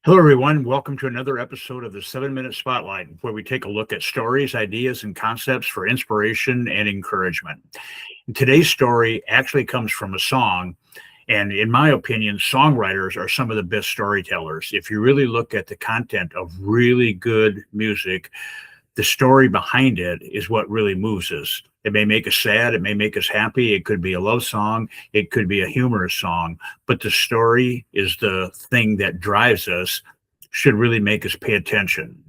Hello, everyone. Welcome to another episode of the 7 Minute Spotlight, where we take a look at stories, ideas, and concepts for inspiration and encouragement. And today's story actually comes from a song. And in my opinion, songwriters are some of the best storytellers. If you really look at the content of really good music, the story behind it is what really moves us. It may make us sad, it may make us happy, it could be a love song, it could be a humorous song, but the story is the thing that drives us, should really make us pay attention.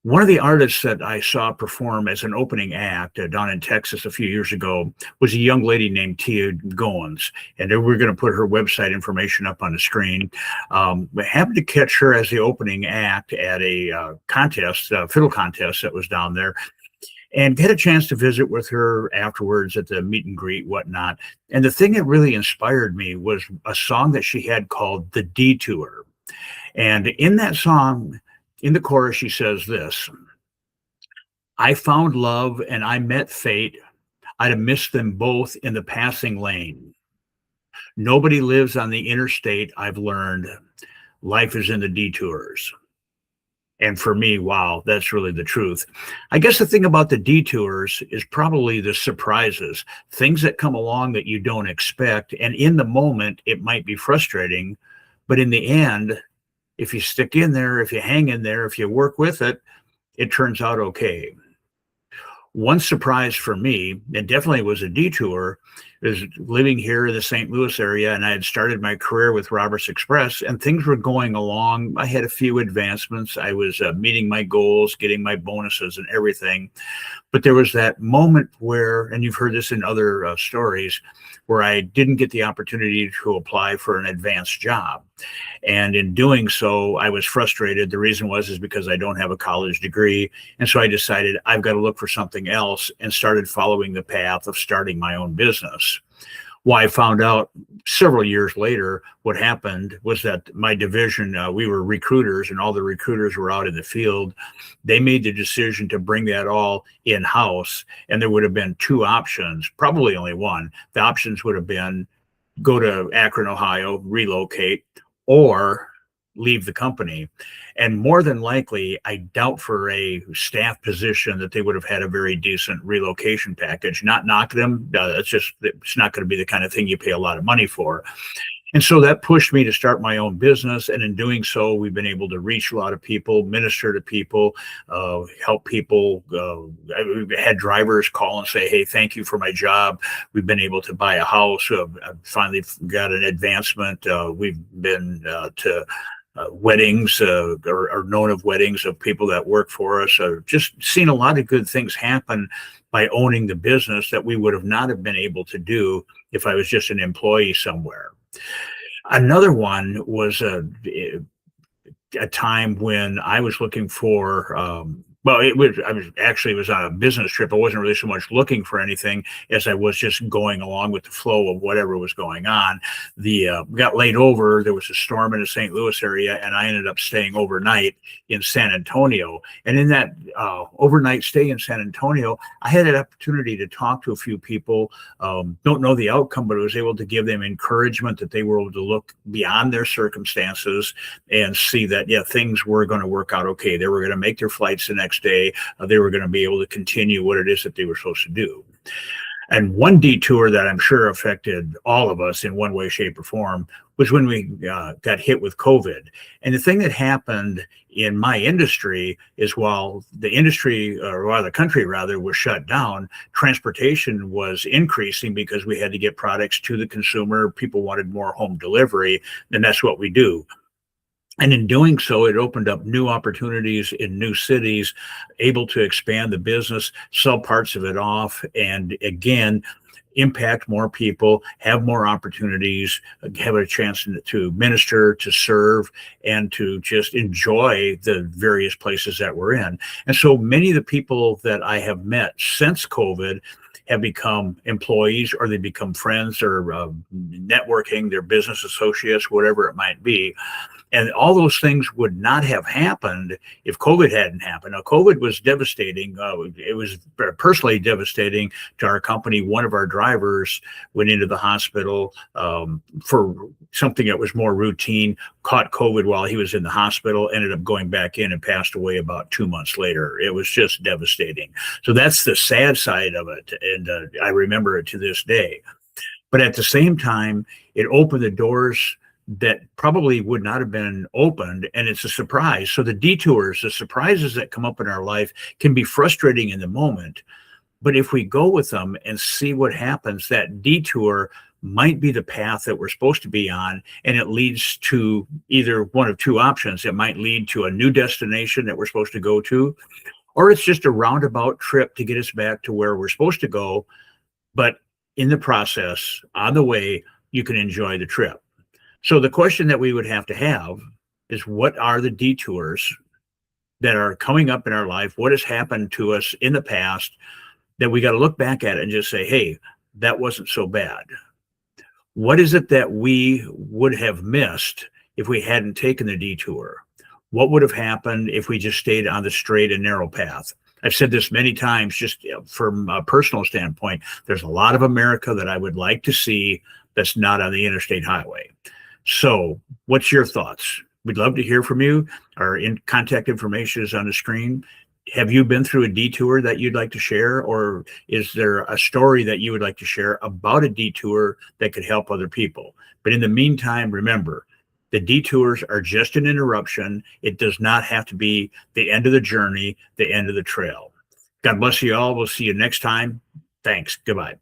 One of the artists that I saw perform as an opening act down in Texas a few years ago was a young lady named Tia Goins, and we're going to put her website information up on the screen. I happened to catch her as the opening act at a contest, fiddle contest that was down there, and had a chance to visit with her afterwards at the meet and greet, whatnot. And the thing that really inspired me was a song that she had called "The Detour." And in that song, in the chorus, she says this: "I found love and I met fate. I'd have missed them both in the passing lane. Nobody lives on the interstate, I've learned. Life is in the detours." And for me, wow, that's really the truth. I guess the thing about the detours is probably the surprises, things that come along that you don't expect. And in the moment, it might be frustrating, but in the end, if you stick in there, if you hang in there, if you work with it, it turns out okay. One surprise for me, and definitely was a detour, is living here in the St. Louis area, and I had started my career with Roberts Express, and things were going along. I had a few advancements. I was meeting my goals, getting my bonuses and everything. But there was that moment where, and you've heard this in other stories, where I didn't get the opportunity to apply for an advanced job. And in doing so, I was frustrated. The reason is because I don't have a college degree. And so I decided I've got to look for something else, and started following the path of starting my own business. Well, I found out several years later, what happened was that my division, we were recruiters, and all the recruiters were out in the field. They made the decision to bring that all in-house, and there would have been two options, probably only one. The options would have been go to Akron, Ohio, relocate, or leave the company. And more than likely, I doubt for a staff position that they would have had a very decent relocation package. Not knocking them, it's not going to be the kind of thing you pay a lot of money for. And so that pushed me to start my own business. And in doing so, we've been able to reach a lot of people, minister to people, help people. I've had drivers call and say, "Hey, thank you for my job. We've been able to buy a house. I've finally got an advancement. We've been to weddings, or known of weddings of people that work for us. Just seen a lot of good things happen by owning the business that we would have not have been able to do if I was just an employee somewhere." Another one was a time when I was looking for, it was on a business trip. I wasn't really so much looking for anything as I was just going along with the flow of whatever was going on. Got laid over. There was a storm in the St. Louis area, and I ended up staying overnight in San Antonio. And in that overnight stay in San Antonio, I had an opportunity to talk to a few people. Don't know the outcome, but I was able to give them encouragement that they were able to look beyond their circumstances and see that, yeah, things were going to work out okay. They were going to make their flights the next day. They were going to be able to continue what it is that they were supposed to do. And one detour that I'm sure affected all of us in one way, shape, or form was when we got hit with COVID. And the thing that happened in my industry is while the country rather was shut down, transportation was increasing because we had to get products to the consumer. People wanted more home delivery, and that's what we do. And in doing so, it opened up new opportunities in new cities, able to expand the business, sell parts of it off, and again, impact more people, have more opportunities, have a chance to minister, to serve, and to just enjoy the various places that we're in. And so many of the people that I have met since COVID have become employees, or they become friends, or networking, their business associates, whatever it might be. And all those things would not have happened if COVID hadn't happened. Now, COVID was devastating. It was personally devastating to our company. One of our drivers went into the hospital for something that was more routine, caught COVID while he was in the hospital, ended up going back in and passed away about 2 months later. It was just devastating. So that's the sad side of it. And I remember it to this day. But at the same time, it opened the doors that probably would not have been opened, and it's a surprise. So the detours, the surprises that come up in our life can be frustrating in the moment, but if we go with them and see what happens, that detour might be the path that we're supposed to be on, and it leads to either one of two options. It might lead to a new destination that we're supposed to go to, or it's just a roundabout trip to get us back to where we're supposed to go. But in the process, on the way, you can enjoy the trip. So the question that we would have to have is, what are the detours that are coming up in our life? What has happened to us in the past that we got to look back at it and just say, hey, that wasn't so bad? What is it that we would have missed if we hadn't taken the detour? What would have happened if we just stayed on the straight and narrow path? I've said this many times, just from a personal standpoint, there's a lot of America that I would like to see that's not on the interstate highway. So what's your thoughts? We'd love to hear from you. Our contact information is on the screen. Have you been through a detour that you'd like to share? Or is there a story that you would like to share about a detour that could help other people? But in the meantime, remember, the detours are just an interruption. It does not have to be the end of the journey, the end of the trail. God bless you all. We'll see you next time. Thanks. Goodbye.